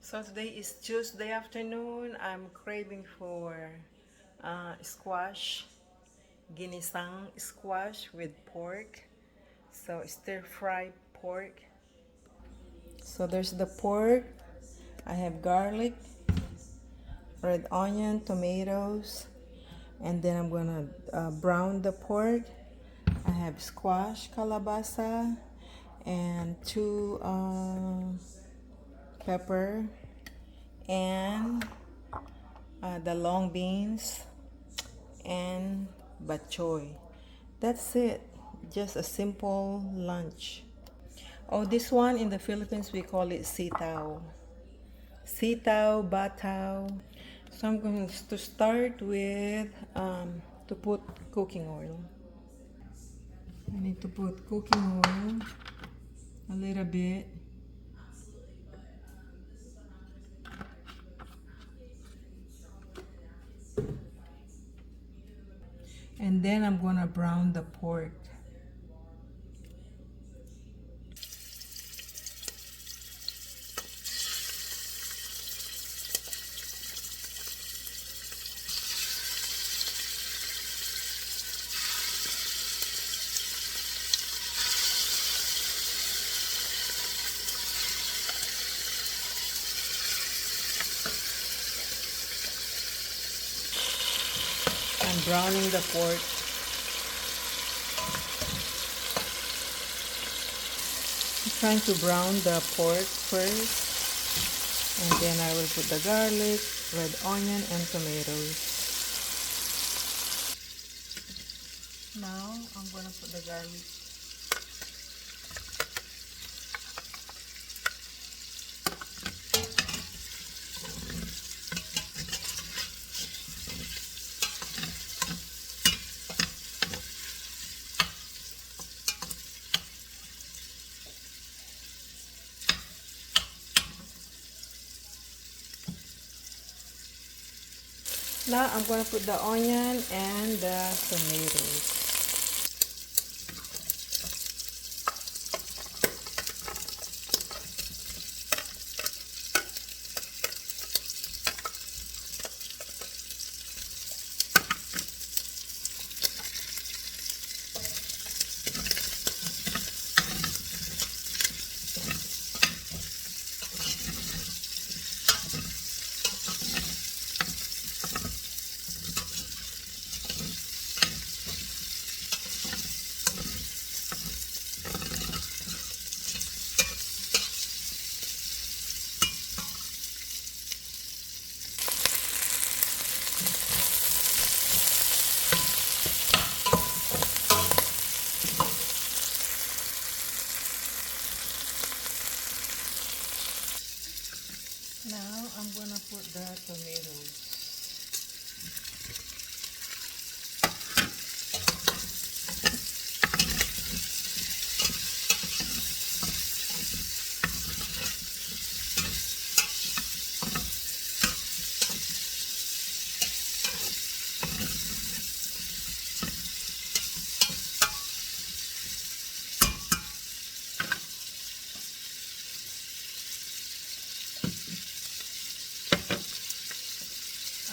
So today is Tuesday afternoon. I'm craving for squash, ginisang squash with pork. So stir fry pork. So there's the pork. I have garlic, red onion, tomatoes, and then I'm gonna brown the pork. I have squash, calabasa, and two pepper, and the long beans, and bok choy. That's it. Just a simple lunch. Oh, this one in the Philippines we call it sitaw. Sitaw, bataw. So I'm going to start with to put cooking oil. I need to put cooking oil a little bit. And then I'm gonna brown the pork. I'm browning the pork. I'm trying to brown the pork first, and then I will put the garlic, red onion, and tomatoes. Now I'm gonna put the garlic. Now I'm gonna put the onion and the tomatoes. Now I'm gonna put the tomatoes.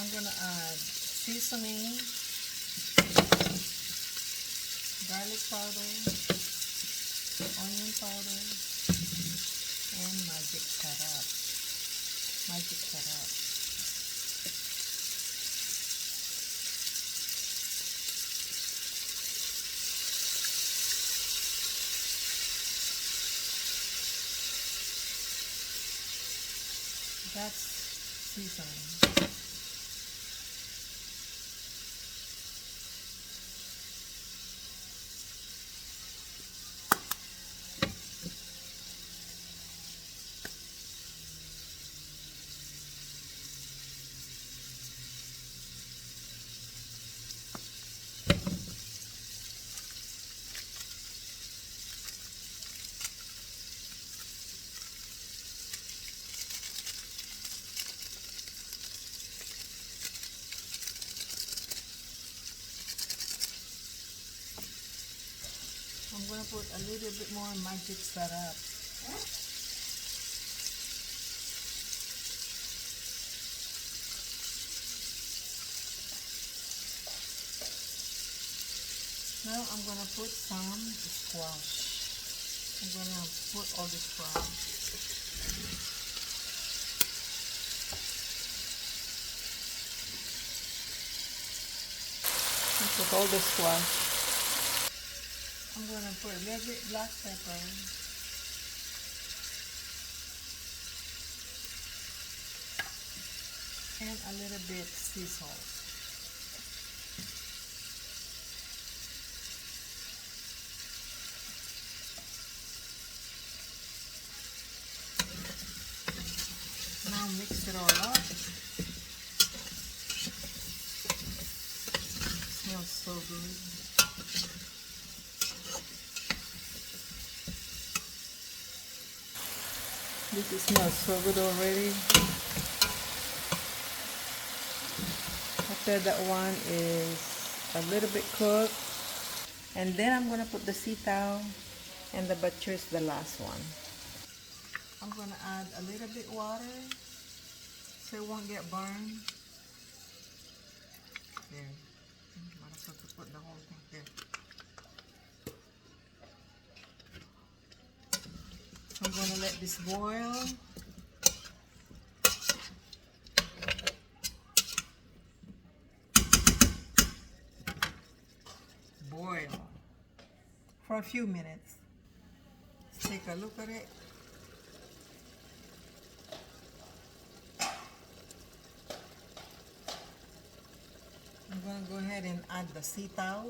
I'm gonna add seasoning, garlic powder, onion powder, and magic sarap. Magic sarap. That's seasoning. I'm gonna put a little bit more magic sarap. Now I'm gonna put some squash. I'm gonna put all the squash. Put all the squash. I'm gonna put a little bit black pepper. And a little bit sea salt. Now mix it all up. Smells so good. This smells so good already. After that one is a little bit cooked. And then I'm gonna put the sitaw and the butcher is the last one. I'm gonna add a little bit water so it won't get burned. There. I'm not supposed to put the whole thing there. So I'm gonna let this boil. Boil for a few minutes. Let's take a look at it. I'm going to go ahead and add the sitaw.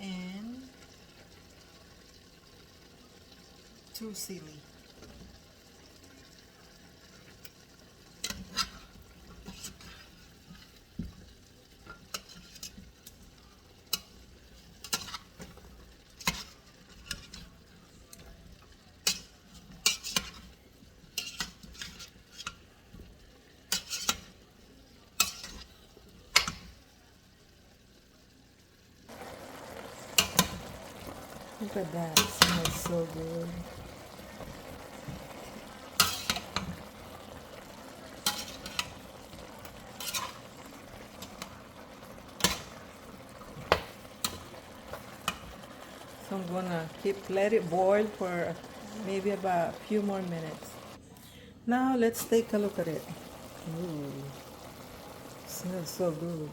And 2 sili. Look at that, it smells so good. So I'm gonna let it boil for maybe about a few more minutes. Now let's take a look at it. Ooh, smells so good.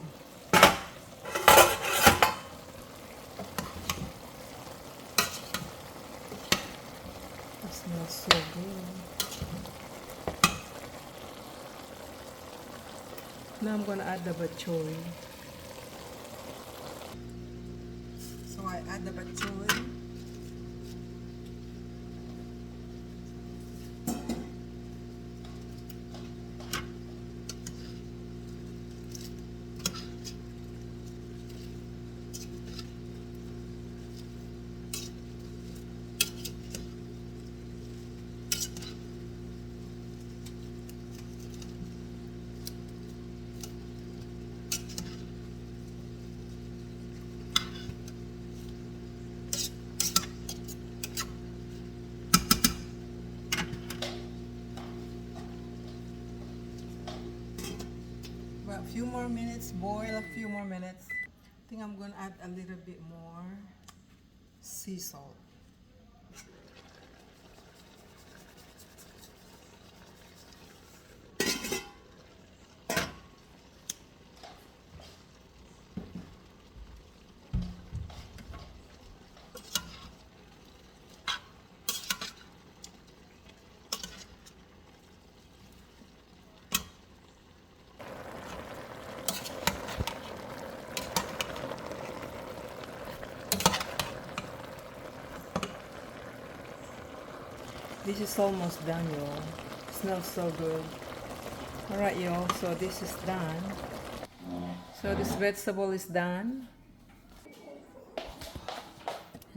It smells so good. Now I'm gonna add the bok choy. So I add the bok choy. About a few more minutes, boil a few more minutes. I think I'm gonna add a little bit more sea salt. This is almost done, y'all. Smells so good. Alright, y'all, so this is done. So this vegetable is done.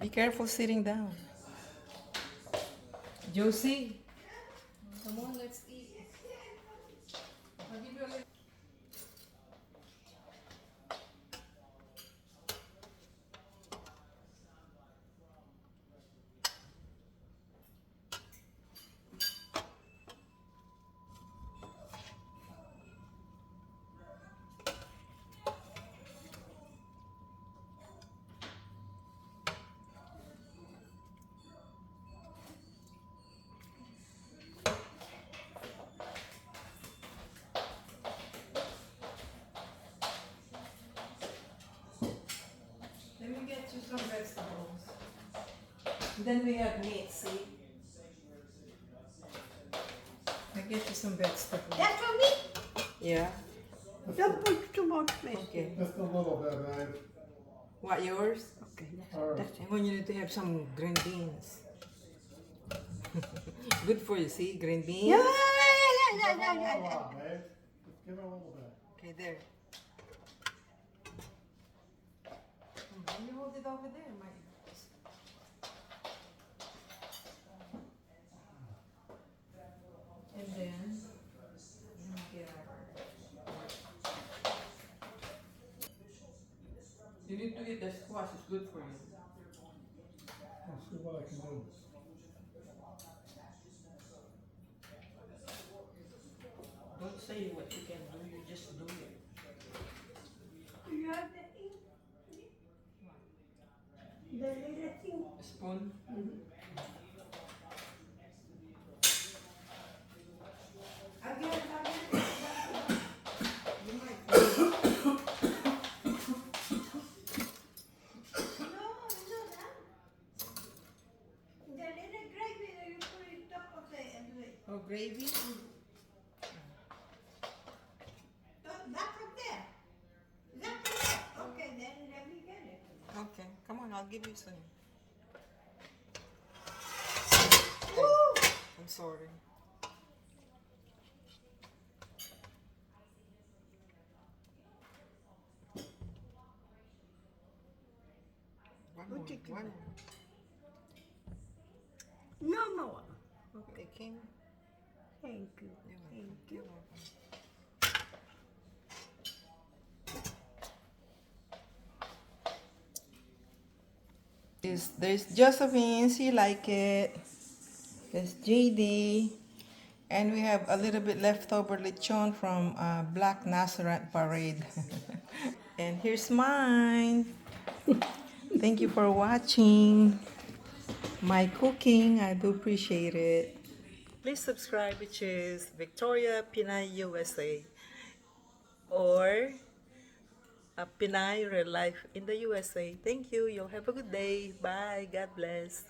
Be careful sitting down. Josie, come on, let's eat. some vegetables. Then we have meat, see? I get you some vegetables. That's for me. Yeah. Don't put too much fish. Okay. Just a little bit, babe. What, yours? Okay, All right. that's I want you to have some green beans. Good for you, see? Green beans. yeah. Give her a lot, babe. Just give her a little bit. Okay, there. Can you hold it over there, Mike? And then, get you need to eat the squash, it's good for you. I'll see what I can do. Don't say what you can do, you just do it. You have the thing? The little thing. A spoon. Again. You might. No, that. The little gravy that you put on top of the Oh, gravy? That from there. That from there. Okay, then let me get it. Okay, come on, I'll give you some. Woo! I'm sorry. One more, chicken. one more. No more. Okay, King. Thank you. You're welcome. Thank you. You're welcome. There's Josephine, she like it. There's JD. And we have a little bit leftover lechon from Black Nazareth Parade. And here's mine. Thank you for watching my cooking. I do appreciate it. Please subscribe, which is Victoria Pinay USA or Pinay Real Life in the USA. Thank you. You'll have a good day. Bye. God bless.